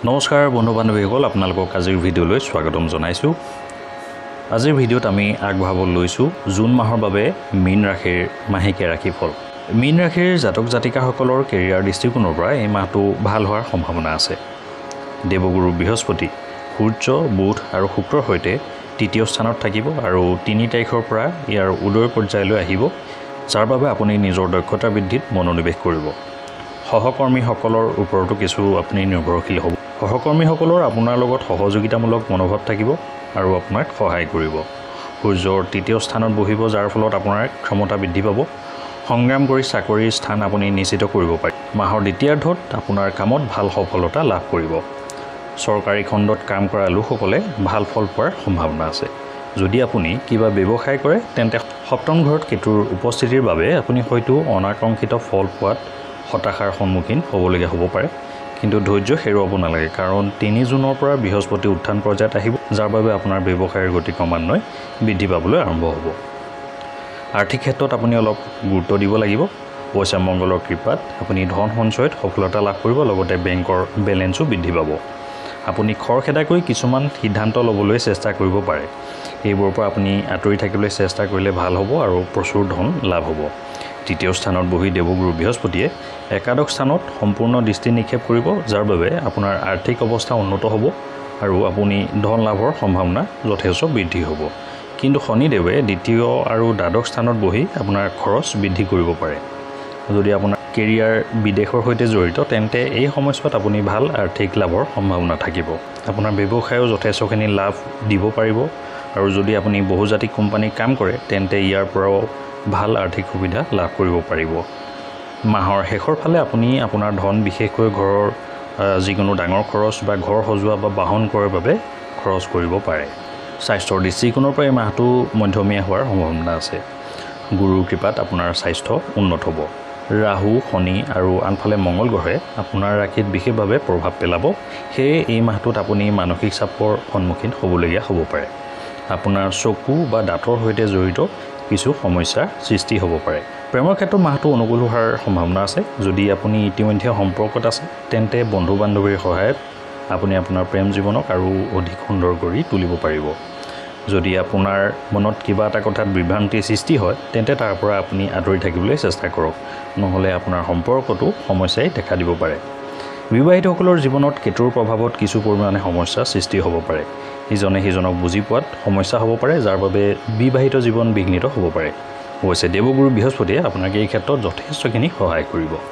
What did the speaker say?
নমস্কাৰ বন্ধু বান্ধৱীসকল, আপোনালোকক আজিৰ ভিডিঅ'লৈ স্বাগতম জনাইছোঁ। আজিৰ ভিডিঅ'ত আমি আগবঢ়াব লৈছোঁ জুন মাহৰ বাবে মীন ৰাশিৰ মাহেকীয়া ৰাশিফল। মীন ৰাশিৰ জাতক জাতিকাসকলৰ কেৰিয়াৰ দৃষ্টিকোণৰ পৰা এই মাহটো ভাল হোৱাৰ সম্ভাৱনা আছে। দেৱগুৰু বৃহস্পতি, সূৰ্য, বুধ আৰু শুক্ৰৰ সৈতে তৃতীয় স্থানত থাকিব আৰু ৩ তাৰিখৰ পৰা ইয়াৰ উদয় পৰ্যায়লৈ আহিব, যাৰ বাবে আপুনি নিজৰ দক্ষতা বৃদ্ধিত মনোনিৱেশ কৰিব। সহকৰ্মীসকলৰ ওপৰতো কিছু আপুনি নিৰ্ভৰশীল হ'ব। সহকৰ্মীসকলৰ আপোনাৰ লগত সহযোগিতামূলক মনোভাৱ থাকিব আৰু আপোনাক সহায় কৰিব। সূৰ্যৰ তৃতীয় স্থানত বহিব, যাৰ ফলত আপোনাৰ ক্ষমতা বৃদ্ধি পাব। সংগ্ৰাম কৰি চাকৰিৰ স্থান আপুনি নিশ্চিত কৰিব পাৰিব। মাহৰ দ্বিতীয়াৰ্ধত আপোনাৰ কামত ভাল সফলতা লাভ কৰিব। চৰকাৰী খণ্ডত কাম কৰা লোকসকলে ভাল ফল পোৱাৰ সম্ভাৱনা আছে। যদি আপুনি কিবা ব্যৱসায় কৰে তেন্তে সপ্তম ঘৰত কেতুৰ উপস্থিতিৰ বাবে আপুনি হয়তো অনাকাংক্ষিত ফল পোৱাত হতাশাৰ সন্মুখীন হ'বলগীয়া হ'ব পাৰে, কিন্তু ধৈৰ্য হেৰুৱাব নালাগে, কাৰণ ৩ জুনৰ পৰা বৃহস্পতি উত্থান পৰ্যায়ত আহিব, যাৰ বাবে আপোনাৰ ব্যৱসায়ৰ গতি ক্ৰমান্বয়ে বৃদ্ধি পাবলৈ আৰম্ভ হ'ব। আৰ্থিক ক্ষেত্ৰত আপুনি অলপ গুৰুত্ব দিব লাগিব। পইচা মংগলৰ কৃপাত আপুনি ধন সঞ্চয়ত সফলতা লাভ কৰিব, লগতে বেংকৰ বেলেঞ্চো বৃদ্ধি পাব। আপুনি খৰখেদাকৈ কিছুমান সিদ্ধান্ত ল'বলৈ চেষ্টা কৰিব পাৰে। এইবোৰৰ পৰা আপুনি আঁতৰি থাকিবলৈ চেষ্টা কৰিলে ভাল হ'ব আৰু প্ৰচুৰ ধন লাভ হ'ব। তৃতীয় স্থানত বহি দেৱগুৰু বৃহস্পতিয়ে একাদশ স্থানত সম্পূৰ্ণ দৃষ্টি নিক্ষেপ কৰিব, যাৰ বাবে আপোনাৰ আৰ্থিক অৱস্থা উন্নত হ'ব আৰু আপুনি ধন লাভৰ সম্ভাৱনা যথেষ্ট বৃদ্ধি হ'ব। কিন্তু শনিদেৱে দ্বিতীয় আৰু দ্বাদশ স্থানত বহি আপোনাৰ খৰচ বৃদ্ধি কৰিব পাৰে। যদি আপোনাৰ কেৰিয়াৰ বিদেশৰ সৈতে জড়িত, তেন্তে এই সময়ছোৱাত আপুনি ভাল আৰ্থিক লাভৰ সম্ভাৱনা থাকিব। আপোনাৰ ব্যৱসায়ো যথেষ্টখিনি লাভ দিব পাৰিব, আৰু যদি আপুনি বহুজাতিক কোম্পানীত কাম কৰে তেন্তে ইয়াৰ পৰাও ভাল আৰ্থিক সুবিধা লাভ কৰিব পাৰিব। মাহৰ শেষৰ ফালে আপুনি আপোনাৰ ধন বিশেষকৈ ঘৰৰ যিকোনো ডাঙৰ খৰচ বা ঘৰ সজোৱা বা বাহন ক্ৰয়ৰ বাবে খৰচ কৰিব পাৰে। স্বাস্থ্যৰ দৃষ্টিকোণৰ পৰা এই মাহটো মধ্যমীয়া হোৱাৰ সম্ভাৱনা আছে। গুৰুৰ কৃপাত আপোনাৰ স্বাস্থ্য উন্নত হ'ব। ৰাহু, শনি আৰু আনফালে মংগল গ্ৰহে আপোনাৰ ৰাশিত বিশেষভাৱে প্ৰভাৱ পেলাব, সেয়ে এই মাহটোত আপুনি মানসিক চাপৰ সন্মুখীন হ'বলগীয়া হ'ব পাৰে। আপোনাৰ চকু বা দাঁতৰ সৈতে জড়িত কিছু সমস্যাৰ সৃষ্টি হ'ব পাৰে। প্ৰেমৰ ক্ষেত্ৰত মাহটো অনুকূল হোৱাৰ সম্ভাৱনা আছে। যদি আপুনি ইতিমধ্যে সম্পৰ্কত আছে তেন্তে বন্ধু বান্ধৱীৰ সহায়ত আপুনি আপোনাৰ প্ৰেম জীৱনক আৰু অধিক সুন্দৰ কৰি তুলিব পাৰিব। যদি আপোনাৰ মনত কিবা এটা কথাত বিভ্ৰান্তিৰ সৃষ্টি হয় তেন্তে তাৰ পৰা আপুনি আঁতৰি থাকিবলৈ চেষ্টা কৰক, নহ'লে আপোনাৰ সম্পৰ্কতো সমস্যাই দেখা দিব পাৰে। বিবাহিতসকলৰ জীৱনত কেতুৰ প্ৰভাৱত কিছু পৰিমাণে সমস্যাৰ সৃষ্টি হ'ব পাৰে। ইজনে সিজনক বুজি পোৱাত সমস্যা হ'ব পাৰে, যাৰ বাবে বিবাহিত জীৱন বিঘ্নিত হ'ব পাৰে। অৱশ্যে দেৱগুৰু বৃহস্পতিয়ে আপোনাক এই ক্ষেত্ৰত যথেষ্টখিনি সহায় কৰিব।